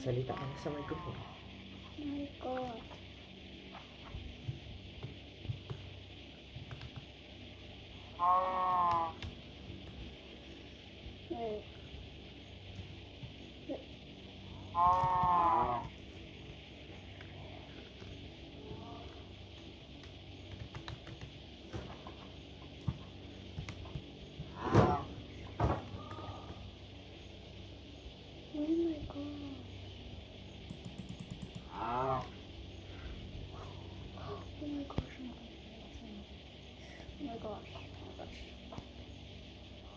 Magsalita ka na sa microphone. My God. Wait. Oh my God. Oh my gosh. Oh my gosh.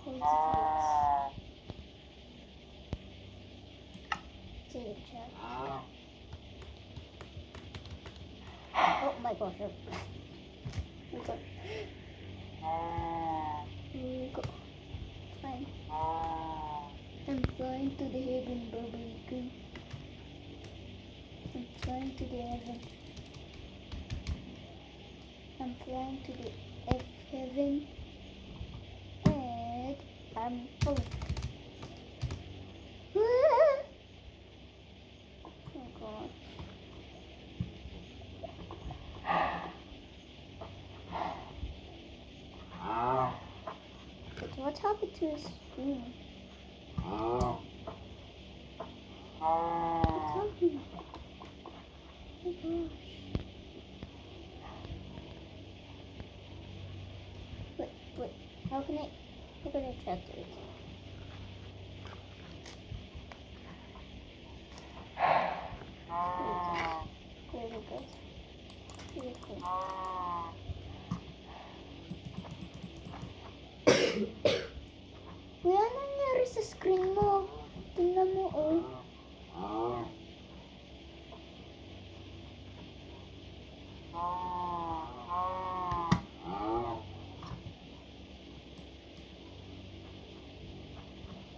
Oh my gosh. See the chat. Oh my gosh. Oh my God. Oh my God. Fine. I'm flying to the heaven, baby. I'm flying to the heaven. I'm flying to the heaven. And I'm falling. Oh God. But what happened to his screen? What happened? Oh my gosh. Wait. How can I chat to it? There we go. Really cool. Kuya, ano nangyari sa screen mo? Tingnan mo, oh.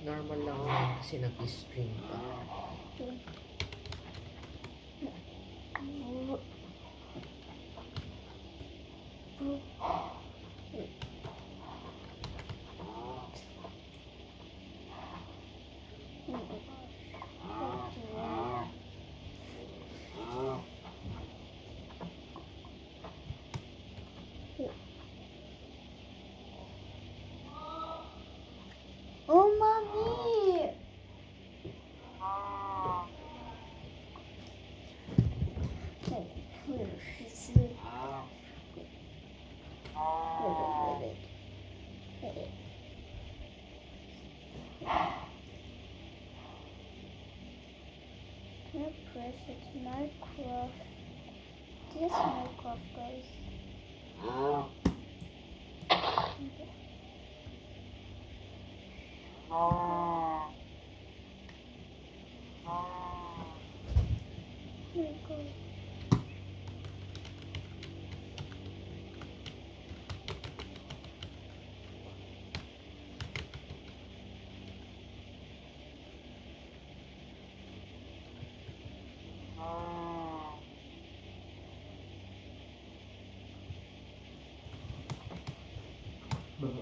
Normal lang ako kasi nag-stream pa. Okay. Oh, mommy! Where is it? Wait. Can I press it? Minecraft. This Minecraft, guys. Okay. Oh my God. Good.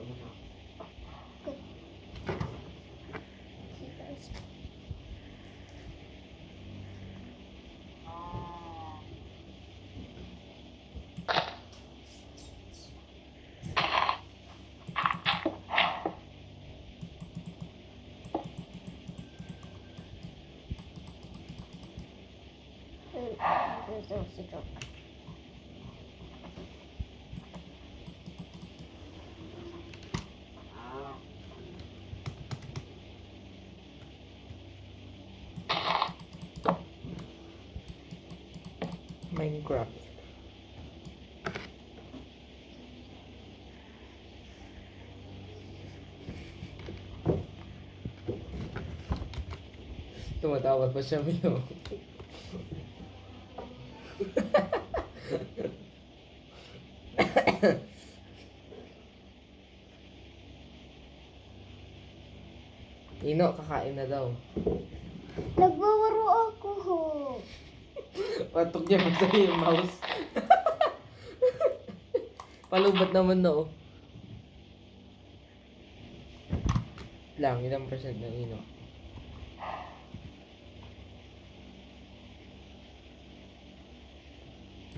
Okay, guys. There was a joke. Minecraft. Tumatawad pa siya, Mio. Ino, kakain na daw. Nagwawaro ako. Patok niya pa sa'yo yung mouse. Palubat naman na, oh. Lang, ilang percent ng Ino?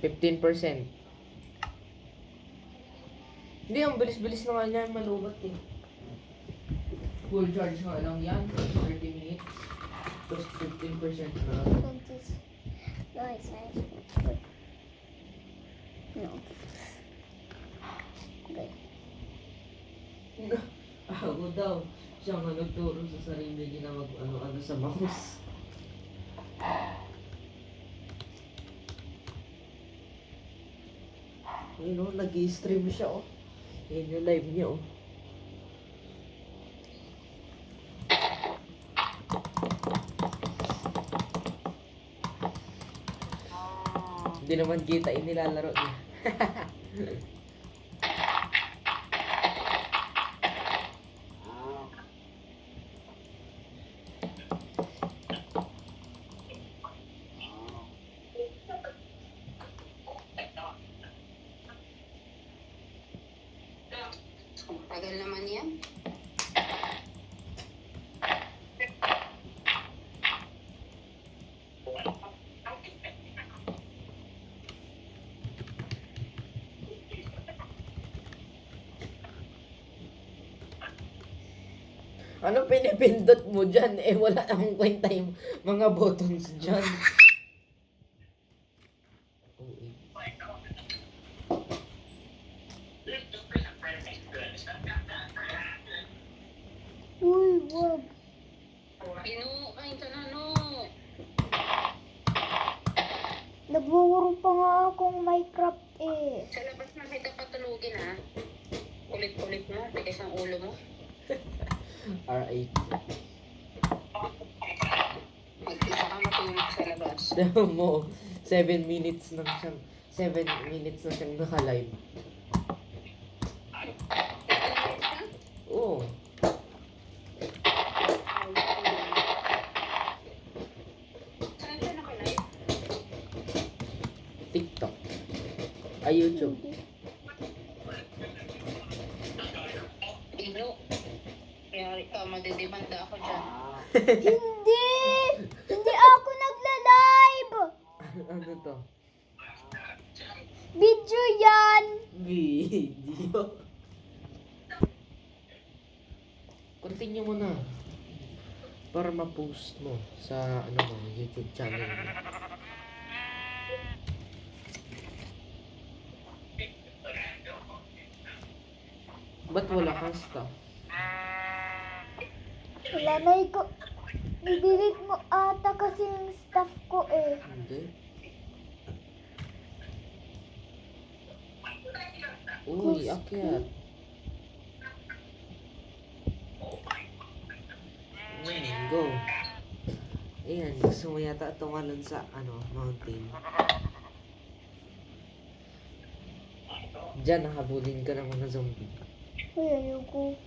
15%. Hindi, ang bilis-bilis na nga niya malubat eh. Full charge nga lang yan, 30 minutes. Tapos 15% na. Guys, no. Okay. Ako daw, siya nga nagturo sa sarili niya na mag-ano-ano sa mouse. Ayun o, nag-i-stream siya oh. Ayun yung live niya oh. Hindi naman kita yung nilalaro niya. Ang tagal naman yan. Ano pinipindot mo dyan? Eh wala namang kwenta yung mga buttons dyan. Oh, eh. Uy, wag. Ay, ito na no. Nagwawaro pa nga akong Minecraft eh. Sa labas na kita patulugin ha. Kulit-kulit mo, tigas ang ulo mo. R8. Mag-isa ka matulog sa labas. Alam mo, 7 minutes na siyang naka-live. Oo. Saan ka naka-live? TikTok. Ay, YouTube. Ino. Kaya ka, madidimanda ako dyan. Hindi! Hindi ako nagla-live! Ano to? Video yan! Video. Continue mo na. Para ma-post mo sa ano mo, YouTube channel mo. Ba't wala kang stuff? Wala na ko. I-delete mo ata kasi yung stuff ko eh. Hindi. Uy, akyat. Go. Ayan, gusto mo yata tumalon sa mountain. Diyan, nakahabulin ka ng mga zombie. Uy, ayoko.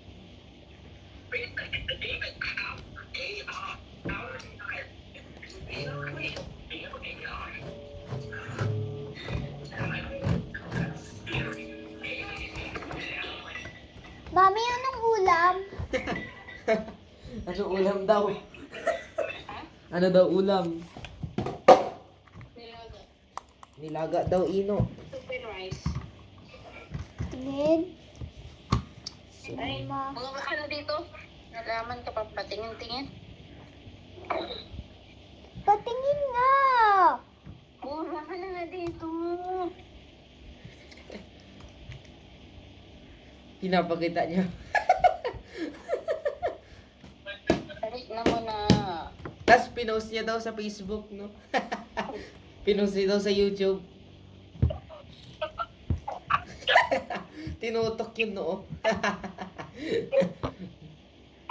Mami, anong ulam? Ano ulam daw? Ano daw ulam? Nilaga. Nilaga daw, Ino. Chicken rice. Tingin. Ay, Ma. mga baka na dito. Nalaman ka pa patingin-tingin. Patingin nga! Mura ka na nga dito. Pinapakita niya. Tarik na mo na. Tapos pinost niya daw sa Facebook, no? Pinost niya daw sa YouTube. Tinutok yun, no?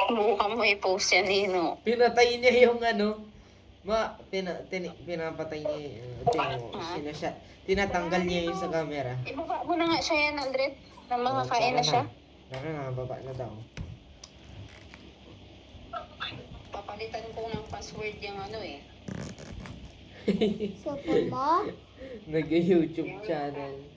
Mukha mo i-post yan, Nino. Pinatay niya yung pinapatay niya tinatanggal niya yung sa camera. Ibaba mo na nga siya yan, Aldred. Nang mga kain na siya. Tara na, baba na daw. Papalitan ko ng password yung eh. Sa pama? Nag-YouTube channel.